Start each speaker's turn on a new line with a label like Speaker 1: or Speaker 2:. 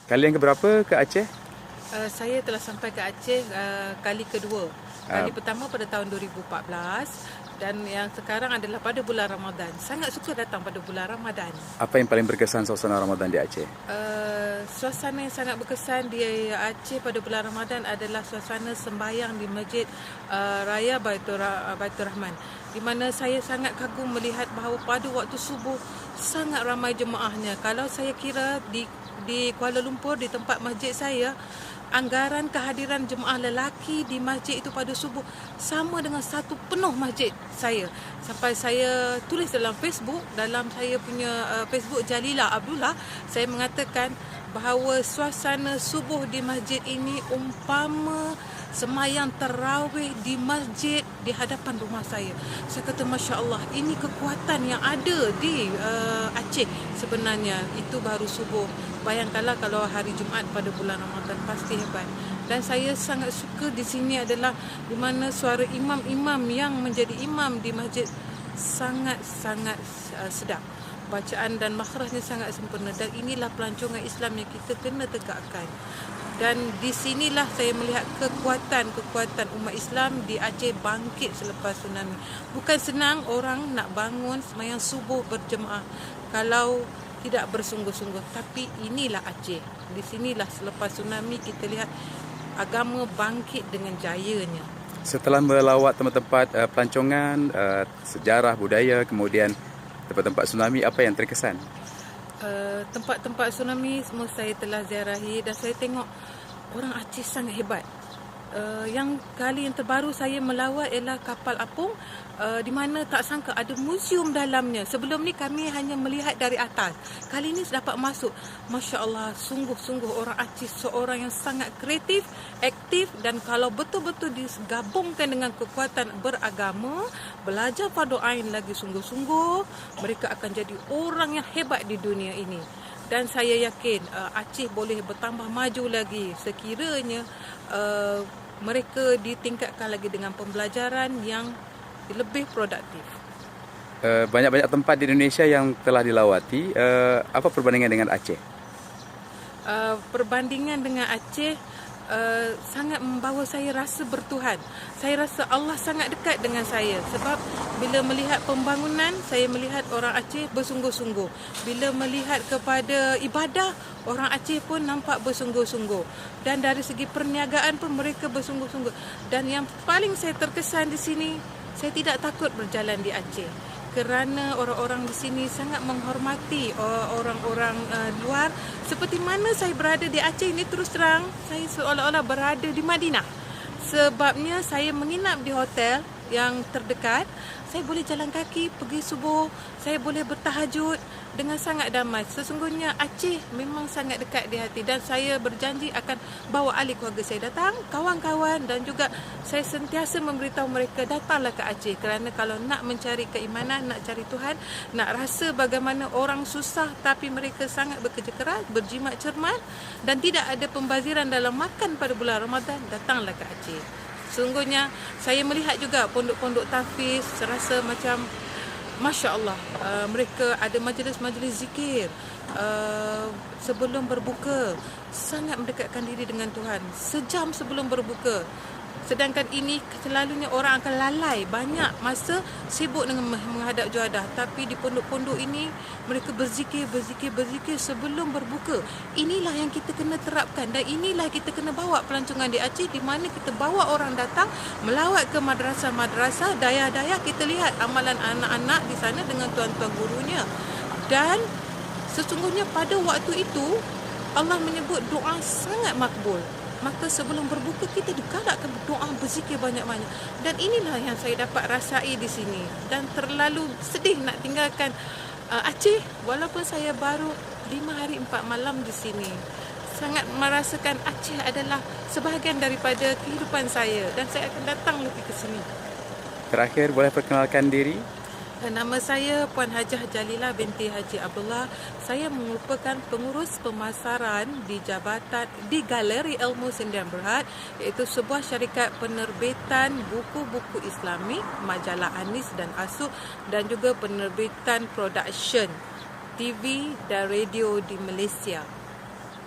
Speaker 1: Kali yang keberapa ke Aceh?
Speaker 2: Saya telah sampai ke Aceh kali kedua. Kali pertama pada tahun 2014 dan yang sekarang adalah pada bulan Ramadan. Sangat suka datang pada bulan Ramadan.
Speaker 1: Apa yang paling berkesan suasana Ramadan di Aceh?
Speaker 2: Suasana yang sangat berkesan di Aceh pada bulan Ramadan adalah suasana sembahyang di Masjid Raya Baitur Rahman, di mana saya sangat kagum melihat bahawa pada waktu subuh sangat ramai jemaahnya. Kalau saya kira di Kuala Lumpur, di tempat masjid saya, anggaran kehadiran jemaah lelaki di masjid itu pada subuh sama dengan satu penuh masjid saya. Sampai saya tulis dalam Facebook, dalam saya punya Facebook Jalila Abdullah, saya mengatakan bahawa suasana subuh di masjid ini umpama semayang tarawih di masjid di hadapan rumah saya. Saya kata Masya Allah, ini kekuatan yang ada di Aceh sebenarnya. Itu baru subuh. Bayangkanlah kalau hari Jumaat pada bulan Ramadan, pasti hebat. Dan saya sangat suka di sini adalah di mana suara imam-imam yang menjadi imam di masjid sangat-sangat sedap. Bacaan dan makhrajnya sangat sempurna. Dan inilah pelancongan Islam yang kita kena tegakkan. Dan di sinilah saya melihat kekuatan umat Islam di Aceh bangkit selepas tsunami. Bukan senang orang nak bangun sembahyang subuh berjemaah kalau tidak bersungguh-sungguh. Tapi inilah Aceh. Di sinilah selepas tsunami kita lihat agama bangkit dengan jayanya.
Speaker 1: Setelah melawat tempat-tempat pelancongan, sejarah, budaya, kemudian tempat-tempat tsunami, apa yang terkesan?
Speaker 2: Tempat-tempat tsunami semua saya telah ziarahi dan saya tengok orang Aceh sangat hebat. Yang kali yang terbaru saya melawat ialah kapal apung, di mana tak sangka ada muzium dalamnya. Sebelum ni kami hanya melihat dari atas. Kali ni dapat masuk. Masya Allah, sungguh-sungguh orang Aceh seorang yang sangat kreatif, aktif, dan kalau betul-betul digabungkan dengan kekuatan beragama, belajar fardu ain lagi sungguh-sungguh, mereka akan jadi orang yang hebat di dunia ini. Dan saya yakin Aceh boleh bertambah maju lagi sekiranya mereka ditingkatkan lagi dengan pembelajaran yang lebih produktif.
Speaker 1: Banyak-banyak tempat di Indonesia yang telah dilawati. Apa perbandingan dengan Aceh?
Speaker 2: Perbandingan dengan Aceh sangat membawa saya rasa bertuhan. Saya rasa Allah sangat dekat dengan saya. Sebab bila melihat pembangunan, saya melihat orang Aceh bersungguh-sungguh. Bila melihat kepada ibadah, orang Aceh pun nampak bersungguh-sungguh. Dan dari segi perniagaan pun mereka bersungguh-sungguh. Dan yang paling saya terkesan di sini, saya tidak takut berjalan di Aceh. Kerana orang-orang di sini sangat menghormati orang-orang luar. Seperti mana saya berada di Aceh ini, terus terang saya seolah-olah berada di Madinah. Sebabnya saya menginap di hotel yang terdekat. Saya boleh jalan kaki pergi subuh, saya boleh bertahajud dengan sangat damai. Sesungguhnya Aceh memang sangat dekat di hati dan saya berjanji akan bawa ahli keluarga saya datang, kawan-kawan, dan juga saya sentiasa memberitahu mereka datanglah ke Aceh kerana kalau nak mencari keimanan, nak cari Tuhan, nak rasa bagaimana orang susah tapi mereka sangat bekerja keras, berjimat cermat dan tidak ada pembaziran dalam makan pada bulan Ramadan, datanglah ke Aceh. Sungguhnya saya melihat juga pondok-pondok tahfiz, serasa macam Masya Allah, mereka ada majlis-majlis zikir sebelum berbuka, sangat mendekatkan diri dengan Tuhan sejam sebelum berbuka. Sedangkan ini selalunya orang akan lalai banyak masa sibuk dengan menghadap juadah. Tapi di pondok-pondok ini mereka berzikir sebelum berbuka. Inilah yang kita kena terapkan dan inilah kita kena bawa pelancongan di Aceh, di mana kita bawa orang datang melawat ke madrasah-madrasah, dayah-dayah, kita lihat amalan anak-anak di sana dengan tuan-tuan gurunya. Dan sesungguhnya pada waktu itu Allah menyebut doa sangat makbul. Maka sebelum berbuka kita digalakkan berdoa, berzikir banyak-banyak. Dan inilah yang saya dapat rasai di sini. Dan terlalu sedih nak tinggalkan Aceh walaupun saya baru 5 hari 4 malam di sini. Sangat merasakan Aceh adalah sebahagian daripada kehidupan saya dan saya akan datang lagi ke sini.
Speaker 1: Terakhir, boleh perkenalkan diri?
Speaker 2: Nama saya Puan Hajah Jalila binti Haji Abdullah. Saya merupakan pengurus pemasaran di jabatan di Galeri Ilmu Sdn Bhd, iaitu sebuah syarikat penerbitan buku-buku Islamik, majalah Anis dan Asuk, dan juga penerbitan production TV dan radio di Malaysia.